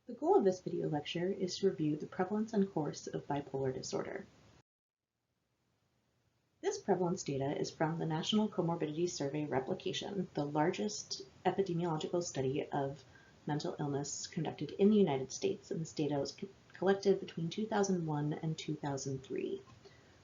The goal of this video lecture is to review the prevalence and course of bipolar disorder. This prevalence data is from the National Comorbidity Survey Replication, the largest epidemiological study of mental illness conducted in the United States, and this data was collected between 2001 and 2003.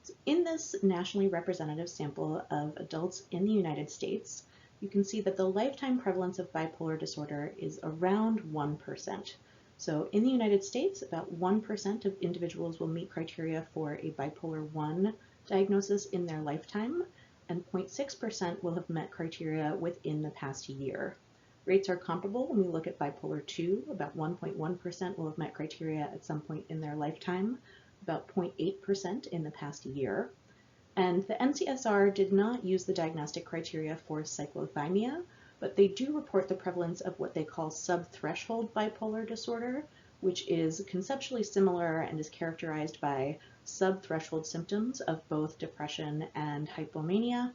So in this nationally representative sample of adults in the United States, you can see that the lifetime prevalence of bipolar disorder is around 1%. So in the United States, about 1% of individuals will meet criteria for a bipolar 1 diagnosis in their lifetime, and 0.6% will have met criteria within the past year. Rates are comparable when we look at bipolar 2. About 1.1% will have met criteria at some point in their lifetime, about 0.8% in the past year. And the NCSR did not use the diagnostic criteria for cyclothymia, but they do report the prevalence of what they call subthreshold bipolar disorder, which is conceptually similar and is characterized by subthreshold symptoms of both depression and hypomania.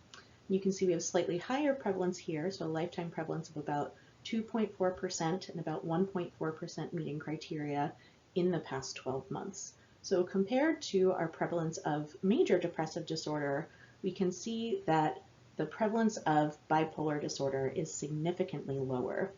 You can see we have slightly higher prevalence here, so a lifetime prevalence of about 2.4% and about 1.4% meeting criteria in the past 12 months. So compared to our prevalence of major depressive disorder, we can see that the prevalence of bipolar disorder is significantly lower.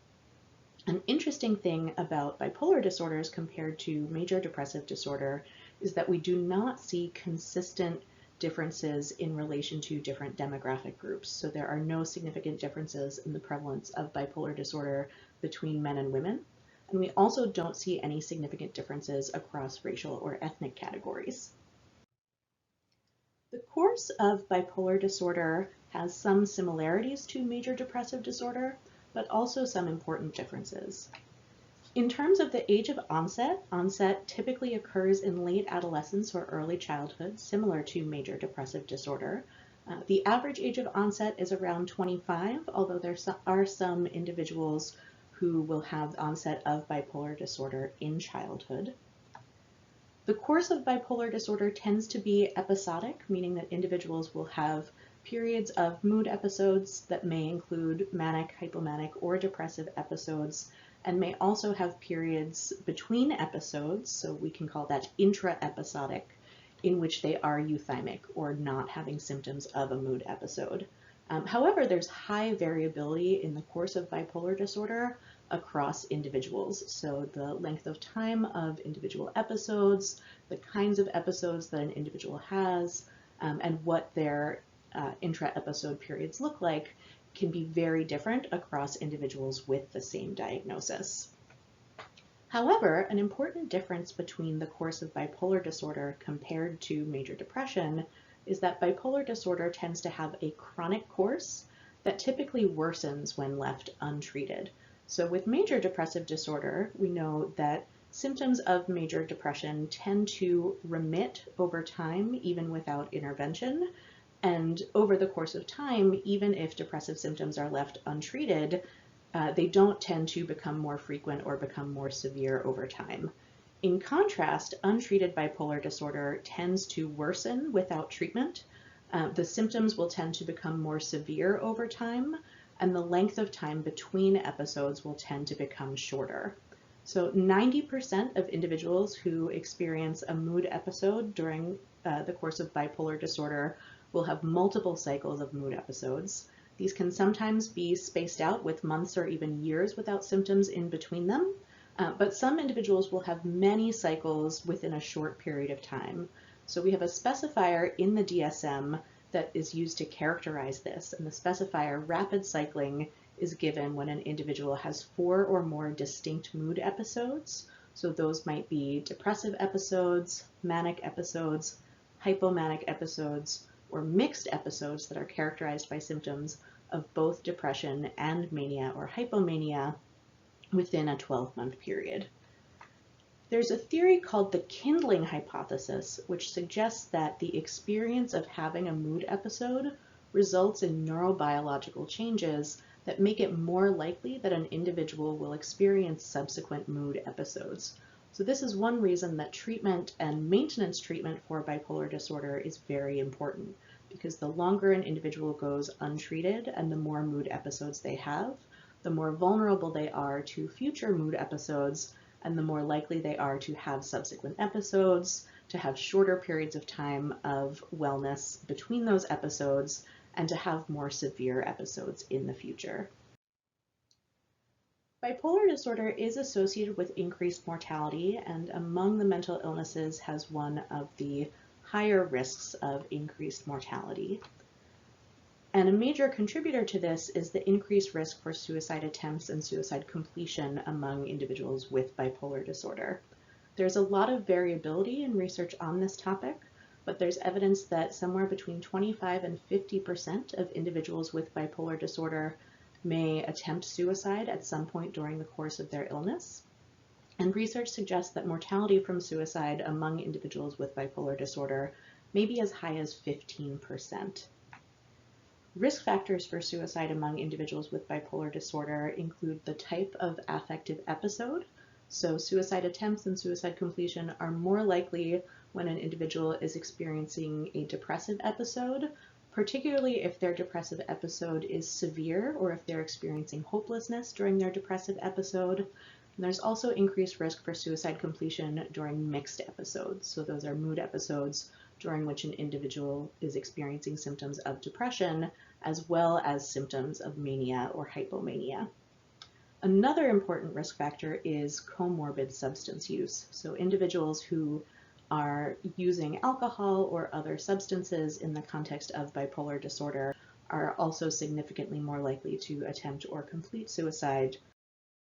An interesting thing about bipolar disorders compared to major depressive disorder is that we do not see consistent differences in relation to different demographic groups. So there are no significant differences in the prevalence of bipolar disorder between men and women. And we also don't see any significant differences across racial or ethnic categories. The course of bipolar disorder has some similarities to major depressive disorder, but also some important differences. In terms of the age of onset, onset typically occurs in late adolescence or early childhood, similar to major depressive disorder. The average age of onset is around 25, although there are some individuals who will have onset of bipolar disorder in childhood. The course of bipolar disorder tends to be episodic, meaning that individuals will have periods of mood episodes that may include manic, hypomanic, or depressive episodes, and may also have periods between episodes, so we can call that intra-episodic, in which they are euthymic or not having symptoms of a mood episode. However, there's high variability in the course of bipolar disorder across individuals. So the length of time of individual episodes, the kinds of episodes that an individual has, and what their intra-episode periods look like can be very different across individuals with the same diagnosis. However, an important difference between the course of bipolar disorder compared to major depression is that bipolar disorder tends to have a chronic course that typically worsens when left untreated. So with major depressive disorder, we know that symptoms of major depression tend to remit over time, even without intervention. And over the course of time, even if depressive symptoms are left untreated, they don't tend to become more frequent or become more severe over time. In contrast, untreated bipolar disorder tends to worsen without treatment. The symptoms will tend to become more severe over time, and the length of time between episodes will tend to become shorter. So 90% of individuals who experience a mood episode during the course of bipolar disorder will have multiple cycles of mood episodes. These can sometimes be spaced out with months or even years without symptoms in between them, but some individuals will have many cycles within a short period of time. So we have a specifier in the DSM that is used to characterize this, and the specifier rapid cycling is given when an individual has 4 or more distinct mood episodes. So those might be depressive episodes, manic episodes, hypomanic episodes, or mixed episodes that are characterized by symptoms of both depression and mania or hypomania within a 12-month period. There's a theory called the Kindling Hypothesis, which suggests that the experience of having a mood episode results in neurobiological changes that make it more likely that an individual will experience subsequent mood episodes. So this is one reason that treatment and maintenance treatment for bipolar disorder is very important, because the longer an individual goes untreated and the more mood episodes they have, the more vulnerable they are to future mood episodes and the more likely they are to have subsequent episodes, to have shorter periods of time of wellness between those episodes, and to have more severe episodes in the future. Bipolar disorder is associated with increased mortality, and among the mental illnesses has one of the higher risks of increased mortality. And a major contributor to this is the increased risk for suicide attempts and suicide completion among individuals with bipolar disorder. There's a lot of variability in research on this topic, but there's evidence that somewhere between 25 and 50% of individuals with bipolar disorder may attempt suicide at some point during the course of their illness. And research suggests that mortality from suicide among individuals with bipolar disorder may be as high as 15%. Risk factors for suicide among individuals with bipolar disorder include the type of affective episode. So suicide attempts and suicide completion are more likely when an individual is experiencing a depressive episode, particularly if their depressive episode is severe or if they're experiencing hopelessness during their depressive episode. And there's also increased risk for suicide completion during mixed episodes. So those are mood episodes during which an individual is experiencing symptoms of depression as well as symptoms of mania or hypomania. Another important risk factor is comorbid substance use. So individuals who are using alcohol or other substances in the context of bipolar disorder are also significantly more likely to attempt or complete suicide